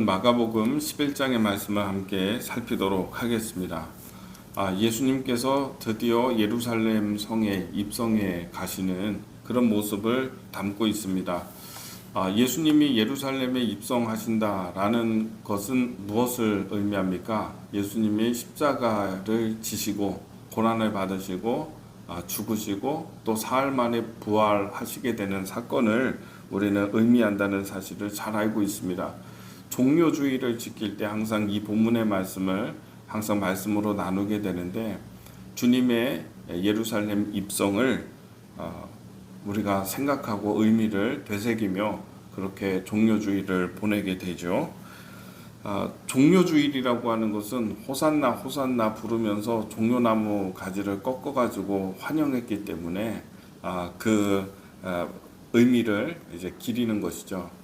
마가복음 11장의 말씀을 함께 살피도록 하겠습니다. 예수님께서 드디어 예루살렘 성에 입성해 가시는 그런 모습을 담고 있습니다. 예수님이 예루살렘에 입성하신다라는 것은 무엇을 의미합니까? 예수님이 십자가를 지시고 고난을 받으시고 죽으시고 또 사흘 만에 부활하시게 되는 사건을 우리는 의미한다는 사실을 잘 알고 있습니다. 종료주의를 지킬 때 항상 이 본문의 말씀을 항상 말씀으로 나누게 되는데, 주님의 예루살렘 입성을 우리가 생각하고 의미를 되새기며 그렇게 종료주의를 보내게 되죠. 종료주일이라고 하는 것은 호산나 호산나 부르면서 종려나무 가지를 꺾어가지고 환영했기 때문에 그 의미를 이제 기리는 것이죠.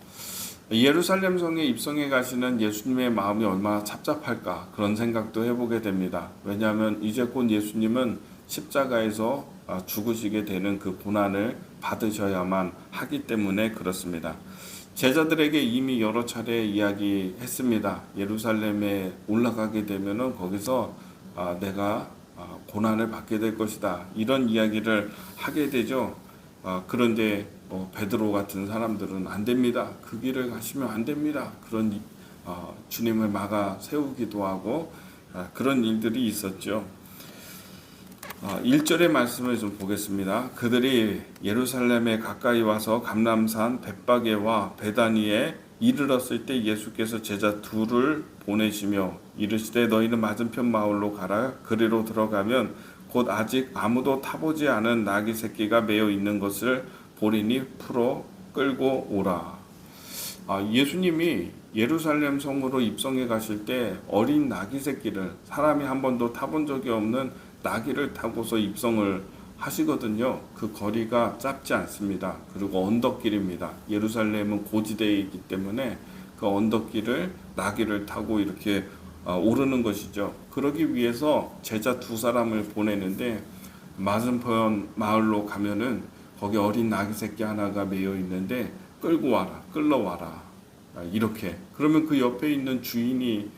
예루살렘 성에 입성해 가시는 예수님의 마음이 얼마나 답답할까 그런 생각도 해보게 됩니다. 왜냐하면 이제 곧 예수님은 십자가에서 죽으시게 되는 그 고난을 받으셔야만 하기 때문에 그렇습니다. 제자들에게 이미 여러 차례 이야기했습니다. 예루살렘에 올라가게 되면은 거기서 내가 고난을 받게 될 것이다, 이런 이야기를 하게 되죠. 그런데 베드로 같은 사람들은 안 됩니다, 그 길을 가시면 안 됩니다, 그런 주님을 막아 세우기도 하고 그런 일들이 있었죠. 1절의 말씀을 좀 보겠습니다. 그들이 예루살렘에 가까이 와서 감람산 벳바게와 베다니에 이르렀을 때 예수께서 제자 둘을 보내시며 이르시되 너희는 맞은편 마을로 가라. 그리로 들어가면 곧 아직 아무도 타보지 않은 나귀 새끼가 매어 있는 것을 보리니 풀어 끌고 오라. 예수님이 예루살렘 성으로 입성해 가실 때 어린 나귀 새끼를, 사람이 한 번도 타본 적이 없는 나귀를 타고서 입성을 하시거든요. 그 거리가 짧지 않습니다. 그리고 언덕길입니다. 예루살렘은 고지대이기 때문에 그 언덕길을 나귀를 타고 이렇게 오르는 것이죠. 그러기 위해서 제자 두 사람을 보내는데, 맞은편 마을로 가면은 거기 어린 나귀 새끼 하나가 매여 있는데 끌고 와라, 끌러와라, 이렇게. 그러면 그 옆에 있는 주인이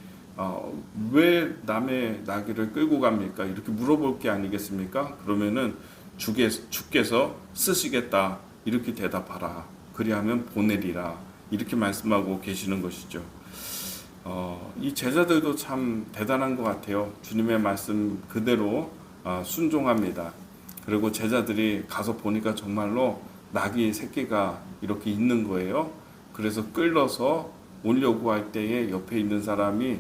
왜 남의 나귀를 끌고 갑니까? 이렇게 물어볼 게 아니겠습니까? 그러면은 주께서 쓰시겠다, 이렇게 대답하라. 그리하면 보내리라, 이렇게 말씀하고 계시는 것이죠. 이 제자들도 참 대단한 것 같아요. 주님의 말씀 그대로 순종합니다. 그리고 제자들이 가서 보니까 정말로 나귀 새끼가 이렇게 있는 거예요. 그래서 끌러서 오려고 할 때에 옆에 있는 사람이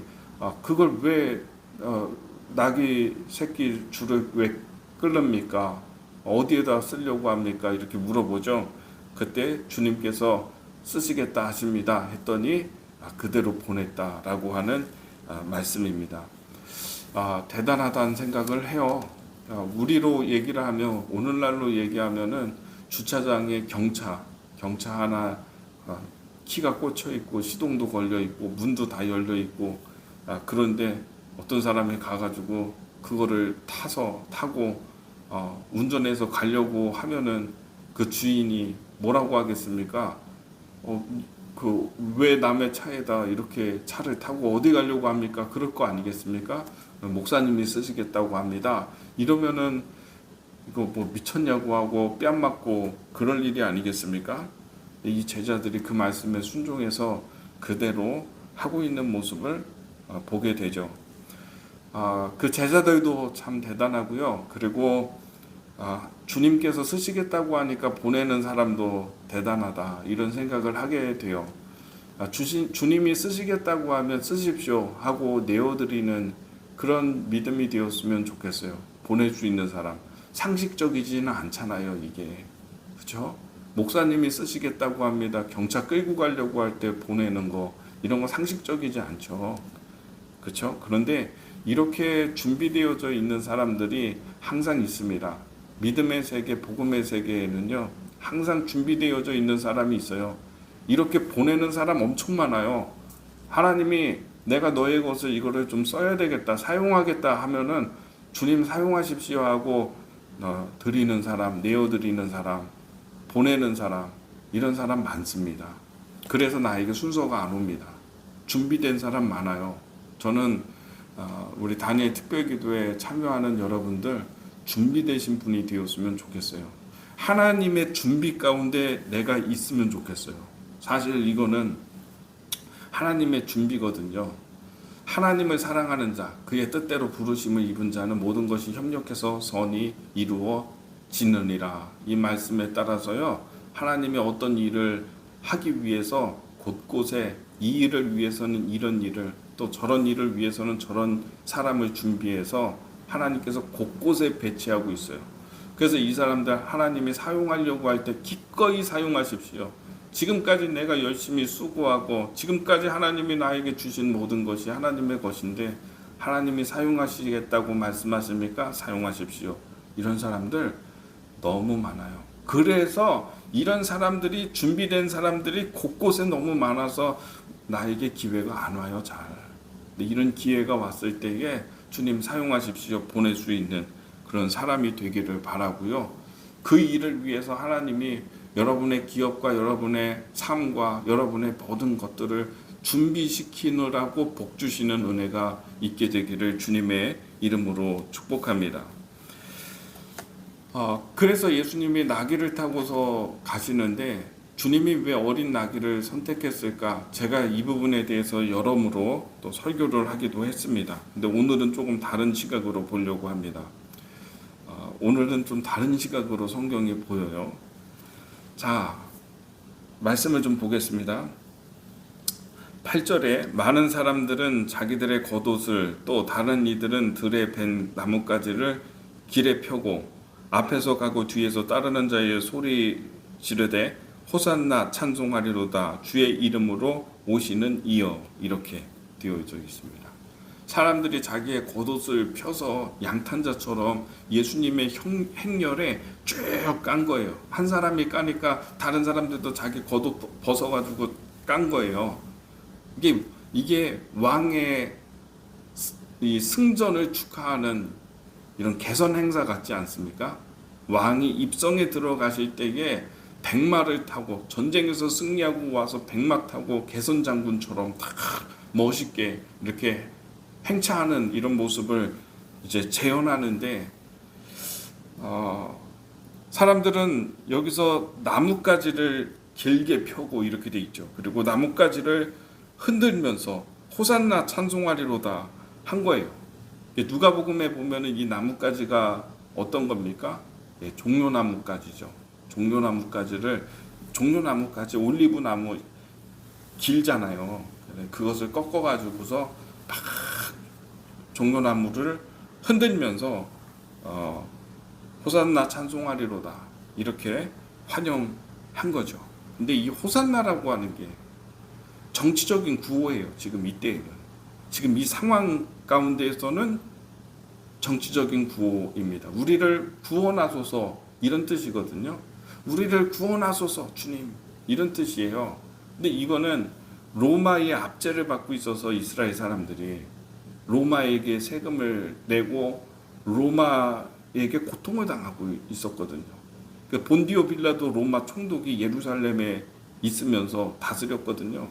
그걸 왜 나귀 새끼 줄을 왜 끌릅니까? 어디에다 쓰려고 합니까? 이렇게 물어보죠. 그때 주님께서 쓰시겠다 하십니다 했더니 그대로 보냈다라고 하는 말씀입니다. 대단하다는 생각을 해요. 우리로 얘기를 하면, 오늘날로 얘기하면은 주차장에 경차 하나 키가 꽂혀 있고 시동도 걸려 있고 문도 다 열려 있고, 그런데 어떤 사람이 가가지고 그거를 타고 운전해서 가려고 하면은 그 주인이 뭐라고 하겠습니까? 그 왜 남의 차에다 이렇게 차를 타고 어디 가려고 합니까? 그럴 거 아니겠습니까? 목사님이 쓰시겠다고 합니다. 이러면은 이거 뭐 미쳤냐고 하고 뺨 맞고 그럴 일이 아니겠습니까? 이 제자들이 그 말씀에 순종해서 그대로 하고 있는 모습을 보게 되죠. 그 제자들도 참 대단하고요. 그리고 주님께서 쓰시겠다고 하니까 보내는 사람도 대단하다, 이런 생각을 하게 돼요. 주님이 쓰시겠다고 하면 쓰십시오 하고 내어드리는 그런 믿음이 되었으면 좋겠어요. 보낼 수 있는 사람. 상식적이지는 않잖아요, 이게. 그렇죠? 목사님이 쓰시겠다고 합니다. 경차 끌고 가려고 할 때 보내는 거, 이런 거 상식적이지 않죠. 그렇죠? 그런데 이렇게 준비되어져 있는 사람들이 항상 있습니다. 믿음의 세계, 복음의 세계에는요, 항상 준비되어져 있는 사람이 있어요. 이렇게 보내는 사람 엄청 많아요. 하나님이 내가 너의 것을 이거를 좀 써야 되겠다, 사용하겠다 하면은 주님 사용하십시오 하고 드리는 사람, 내어드리는 사람, 보내는 사람, 이런 사람 많습니다. 그래서 나에게 순서가 안 옵니다. 준비된 사람 많아요. 저는 우리 다니엘 특별기도에 참여하는 여러분들 준비되신 분이 되었으면 좋겠어요. 하나님의 준비 가운데 내가 있으면 좋겠어요. 사실 이거는 하나님의 준비거든요. 하나님을 사랑하는 자, 그의 뜻대로 부르심을 입은 자는 모든 것이 협력해서 선이 이루어지느니라. 이 말씀에 따라서요, 하나님의 어떤 일을 하기 위해서 곳곳에 이 일을 위해서는 이런 일을, 또 저런 일을 위해서는 저런 사람을 준비해서 하나님께서 곳곳에 배치하고 있어요. 그래서 이 사람들 하나님이 사용하려고 할 때 기꺼이 사용하십시오. 지금까지 내가 열심히 수고하고 지금까지 하나님이 나에게 주신 모든 것이 하나님의 것인데 하나님이 사용하시겠다고 말씀하십니까? 사용하십시오. 이런 사람들 너무 많아요. 그래서 이런 사람들이, 준비된 사람들이 곳곳에 너무 많아서 나에게 기회가 안 와요. 잘. 근데 이런 기회가 왔을 때에 주님 사용하십시오. 보낼 수 있는 그런 사람이 되기를 바라고요. 그 일을 위해서 하나님이 여러분의 기업과 여러분의 삶과 여러분의 모든 것들을 준비시키느라고 복 주시는 은혜가 있게 되기를 주님의 이름으로 축복합니다. 그래서 예수님이 나귀를 타고서 가시는데 주님이 왜 어린 나귀를 선택했을까? 제가 이 부분에 대해서 여러모로 또 설교를 하기도 했습니다. 근데 오늘은 조금 다른 시각으로 보려고 합니다. 오늘은 좀 다른 시각으로 성경이 보여요. 자, 말씀을 좀 보겠습니다. 8절에 많은 사람들은 자기들의 겉옷을, 또 다른 이들은 들에 벤 나뭇가지를 길에 펴고 앞에서 가고 뒤에서 따르는 자의 소리 지르되 호산나 찬송하리로다 주의 이름으로 오시는 이여, 이렇게 되어져 있습니다. 사람들이 자기의 겉옷을 펴서 양탄자처럼 예수님의 행렬에 쭉 깐 거예요. 한 사람이 까니까 다른 사람들도 자기 겉옷 벗어가지고 깐 거예요. 이게 왕의 이 승전을 축하하는 이런 개선 행사 같지 않습니까? 왕이 입성에 들어가실 때에 백마를 타고 전쟁에서 승리하고 와서 백마 타고 개선 장군처럼 다 멋있게 이렇게 행차하는 이런 모습을 이제 재현하는데, 사람들은 여기서 나뭇가지를 길게 펴고 이렇게 돼 있죠. 그리고 나뭇가지를 흔들면서 호산나 찬송하리로다 한 거예요. 누가복음에 보면은 이 나뭇가지가 어떤 겁니까? 예, 종려나뭇가지죠. 종려나뭇가지 올리브나무 길잖아요. 그것을 꺾어가지고서 막 종려나무를 흔들면서 호산나 찬송하리로다 이렇게 환영한 거죠. 근데 이 호산나라고 하는 게 정치적인 구호예요. 지금 이때에는, 지금 이 상황 가운데에서는 정치적인 구호입니다. 우리를 구원하소서 이런 뜻이거든요. 우리를 구원하소서 주님 이런 뜻이에요. 근데 이거는 로마의 압제를 받고 있어서 이스라엘 사람들이 로마에게 세금을 내고 로마에게 고통을 당하고 있었거든요. 본디오 빌라도 로마 총독이 예루살렘에 있으면서 다스렸거든요.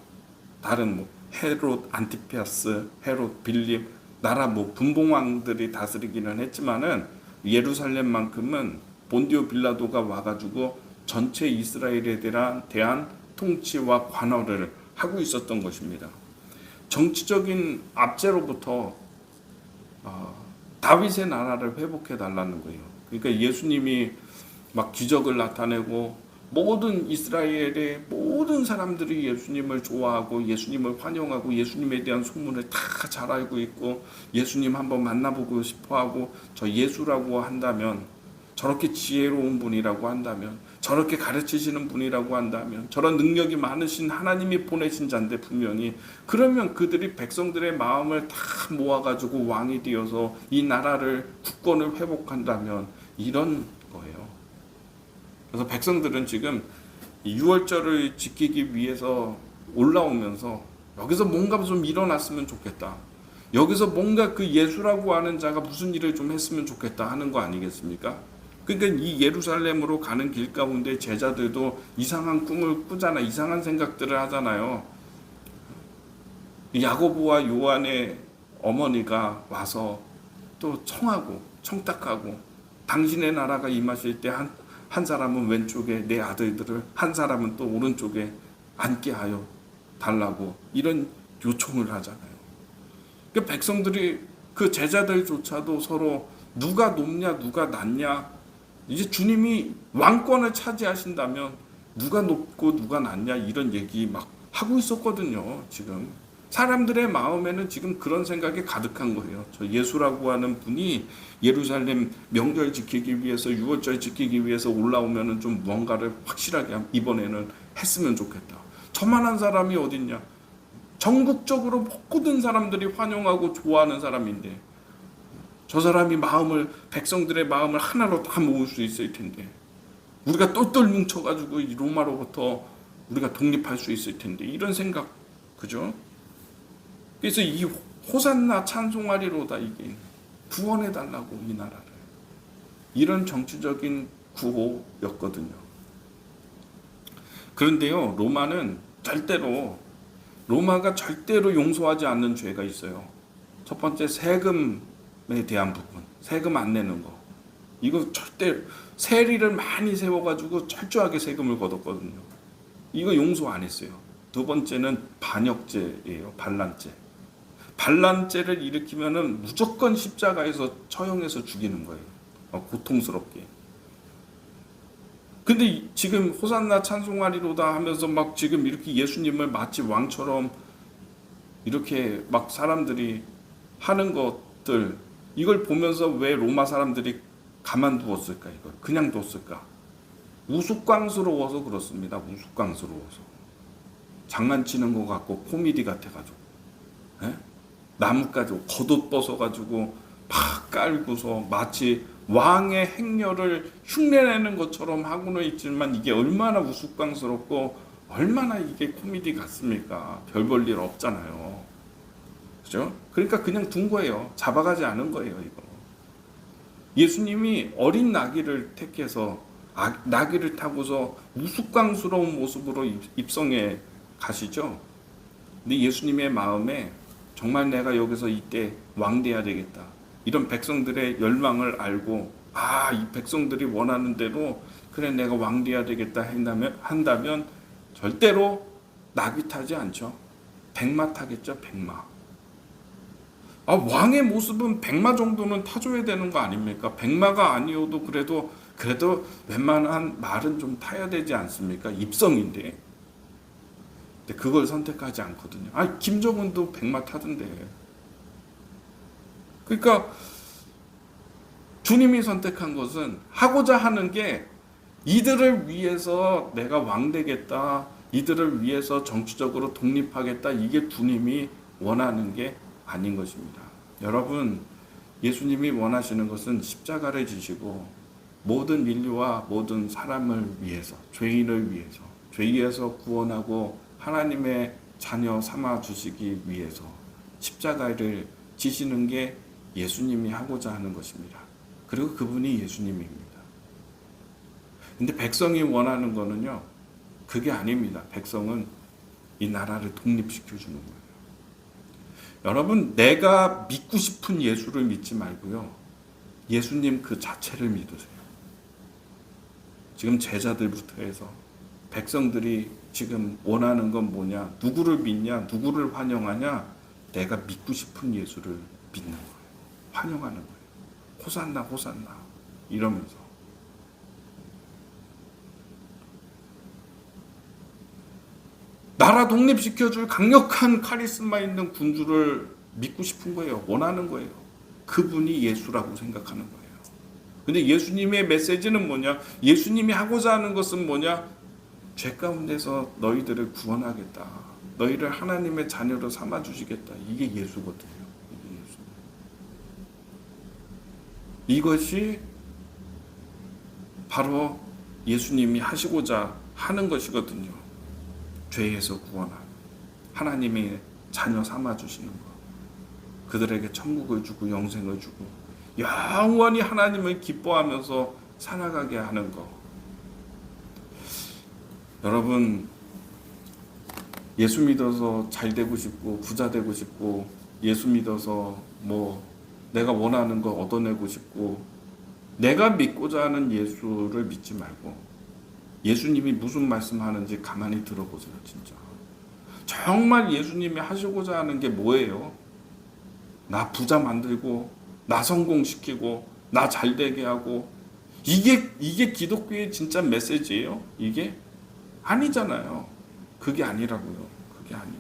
다른 헤롯 안티파스, 헤롯 빌립 나라 분봉왕들이 다스리기는 했지만은 예루살렘만큼은 본디오 빌라도가 와가지고 전체 이스라엘에 대한 통치와 관할을 하고 있었던 것입니다. 정치적인 압제로부터 다윗의 나라를 회복해 달라는 거예요. 그러니까 예수님이 막 기적을 나타내고 모든 이스라엘의 모든 사람들이 예수님을 좋아하고 예수님을 환영하고 예수님에 대한 소문을 다 잘 알고 있고 예수님 한번 만나보고 싶어하고, 저 예수라고 한다면, 저렇게 지혜로운 분이라고 한다면, 저렇게 가르치시는 분이라고 한다면, 저런 능력이 많으신 하나님이 보내신 자인데 분명히, 그러면 그들이 백성들의 마음을 다 모아가지고 왕이 되어서 이 나라를 국권을 회복한다면 이런 거예요. 그래서 백성들은 지금 유월절을 지키기 위해서 올라오면서 여기서 뭔가 좀 일어났으면 좋겠다, 여기서 뭔가 그 예수라고 하는 자가 무슨 일을 좀 했으면 좋겠다 하는 거 아니겠습니까? 그러니까 이 예루살렘으로 가는 길 가운데 제자들도 이상한 꿈을 꾸잖아, 이상한 생각들을 하잖아요. 야고보와 요한의 어머니가 와서 또 청탁하고 당신의 나라가 임하실 때 한 사람은 왼쪽에 내 아들들을, 한 사람은 또 오른쪽에 앉게 하여 달라고 이런 요청을 하잖아요. 그 백성들이, 그 제자들조차도 서로 누가 높냐 누가 낮냐, 이제 주님이 왕권을 차지하신다면 누가 높고 누가 낮냐 이런 얘기 막 하고 있었거든요. 지금 사람들의 마음에는 지금 그런 생각이 가득한 거예요. 저 예수라고 하는 분이 예루살렘 명절 지키기 위해서, 유월절 지키기 위해서 올라오면은 좀 뭔가를 확실하게 이번에는 했으면 좋겠다. 저만한 사람이 어딨냐? 전국적으로 모든 사람들이 환영하고 좋아하는 사람인데, 저 사람이 백성들의 마음을 하나로 다 모을 수 있을 텐데, 우리가 똘똘 뭉쳐가지고 이 로마로부터 우리가 독립할 수 있을 텐데, 이런 생각, 그죠? 그래서 이 호산나 찬송하리로다, 이게 구원해달라고 이 나라를, 이런 정치적인 구호였거든요. 그런데요, 로마가 절대로 용서하지 않는 죄가 있어요. 첫 번째, 세금에 대한 부분, 세금 안 내는 거. 이거 절대, 세리를 많이 세워가지고 철저하게 세금을 걷었거든요. 이거 용서 안 했어요. 두 번째는 반역죄예요. 반란죄. 반란죄를 일으키면은 무조건 십자가에서 처형해서 죽이는 거예요. 고통스럽게. 근데 지금 호산나 찬송하리로다 하면서 막 지금 이렇게 예수님을 마치 왕처럼 이렇게 막 사람들이 하는 것들, 이걸 보면서 왜 로마 사람들이 가만두었을까? 이걸 그냥 뒀을까? 우스꽝스러워서 그렇습니다. 우스꽝스러워서. 장난치는 것 같고 코미디 같아가지고, 에? 나뭇가지 겉옷 벗어가지고 팍 깔고서 마치 왕의 행렬을 흉내내는 것처럼 하고는 있지만, 이게 얼마나 우스꽝스럽고 얼마나 이게 코미디 같습니까? 별 볼 일 없잖아요. 그죠? 그러니까 그냥 둔 거예요. 잡아가지 않은 거예요, 이거. 예수님이 어린 나귀를 택해서 나귀를 타고서 우스꽝스러운 모습으로 입성해 가시죠. 근데 예수님의 마음에 정말 내가 여기서 이때 왕 돼야 되겠다, 이런 백성들의 열망을 알고, 이 백성들이 원하는 대로 그래 내가 왕 돼야 되겠다 한다면 절대로 나귀 타지 않죠. 백마 타겠죠. 백마. 왕의 모습은 백마 정도는 타줘야 되는 거 아닙니까? 백마가 아니어도 그래도 웬만한 말은 좀 타야 되지 않습니까? 입성인데. 근데 그걸 선택하지 않거든요. 김정은도 백마 타던데. 그러니까 주님이 선택한 것은, 하고자 하는 게 이들을 위해서 내가 왕 되겠다, 이들을 위해서 정치적으로 독립하겠다, 이게 주님이 원하는 게 아닌 것입니다. 여러분, 예수님이 원하시는 것은 십자가를 지시고 모든 인류와 모든 사람을 위해서, 죄인을 위해서, 죄에서 구원하고 하나님의 자녀 삼아 주시기 위해서 십자가를 지시는 게 예수님이 하고자 하는 것입니다. 그리고 그분이 예수님입니다. 근데 백성이 원하는 거는요, 그게 아닙니다. 백성은 이 나라를 독립시켜 주는 거예요. 여러분, 내가 믿고 싶은 예수를 믿지 말고요, 예수님 그 자체를 믿으세요. 지금 제자들부터 해서 백성들이 지금 원하는 건 뭐냐? 누구를 믿냐? 누구를 환영하냐? 내가 믿고 싶은 예수를 믿는 거예요. 환영하는 거예요. 호산나 호산나 이러면서. 나라 독립시켜줄 강력한 카리스마 있는 군주를 믿고 싶은 거예요. 원하는 거예요. 그분이 예수라고 생각하는 거예요. 근데 예수님의 메시지는 뭐냐? 예수님이 하고자 하는 것은 뭐냐? 죄 가운데서 너희들을 구원하겠다, 너희를 하나님의 자녀로 삼아주시겠다, 이게 예수거든요. 이게 예수. 이것이 바로 예수님이 하시고자 하는 것이거든요. 죄에서 구원하는, 하나님의 자녀 삼아주시는 것, 그들에게 천국을 주고 영생을 주고 영원히 하나님을 기뻐하면서 살아가게 하는 것. 여러분, 예수 믿어서 잘 되고 싶고 부자 되고 싶고 예수 믿어서 뭐 내가 원하는 거 얻어내고 싶고 내가 믿고자 하는 예수를 믿지 말고 예수님이 무슨 말씀하는지 가만히 들어보세요. 진짜 정말 예수님이 하시고자 하는 게 뭐예요? 나 부자 만들고 나 성공시키고 나 잘되게 하고 이게 기독교의 진짜 메시지예요? 이게 아니잖아요. 그게 아니라고요. 그게 아니고요.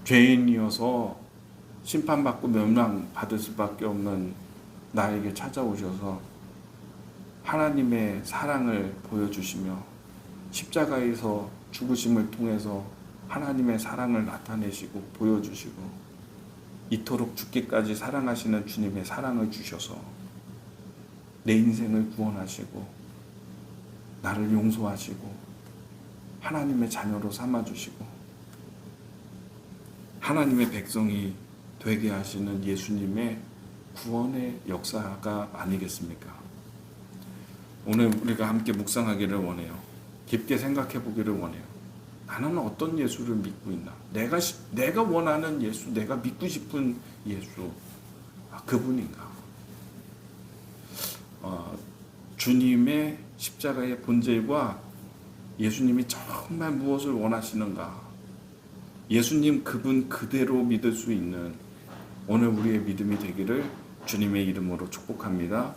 죄인이어서 심판받고 멸망받을 수밖에 없는 나에게 찾아오셔서 하나님의 사랑을 보여주시며 십자가에서 죽으심을 통해서 하나님의 사랑을 나타내시고 보여주시고 이토록 죽기까지 사랑하시는 주님의 사랑을 주셔서 내 인생을 구원하시고 나를 용서하시고 하나님의 자녀로 삼아주시고 하나님의 백성이 되게 하시는 예수님의 구원의 역사가 아니겠습니까? 오늘 우리가 함께 묵상하기를 원해요. 깊게 생각해 보기를 원해요. 나는 어떤 예수를 믿고 있나? 내가 원하는 예수, 내가 믿고 싶은 예수, 그분인가? 주님의 십자가의 본질과 예수님이 정말 무엇을 원하시는가? 예수님 그분 그대로 믿을 수 있는 오늘 우리의 믿음이 되기를 주님의 이름으로 축복합니다.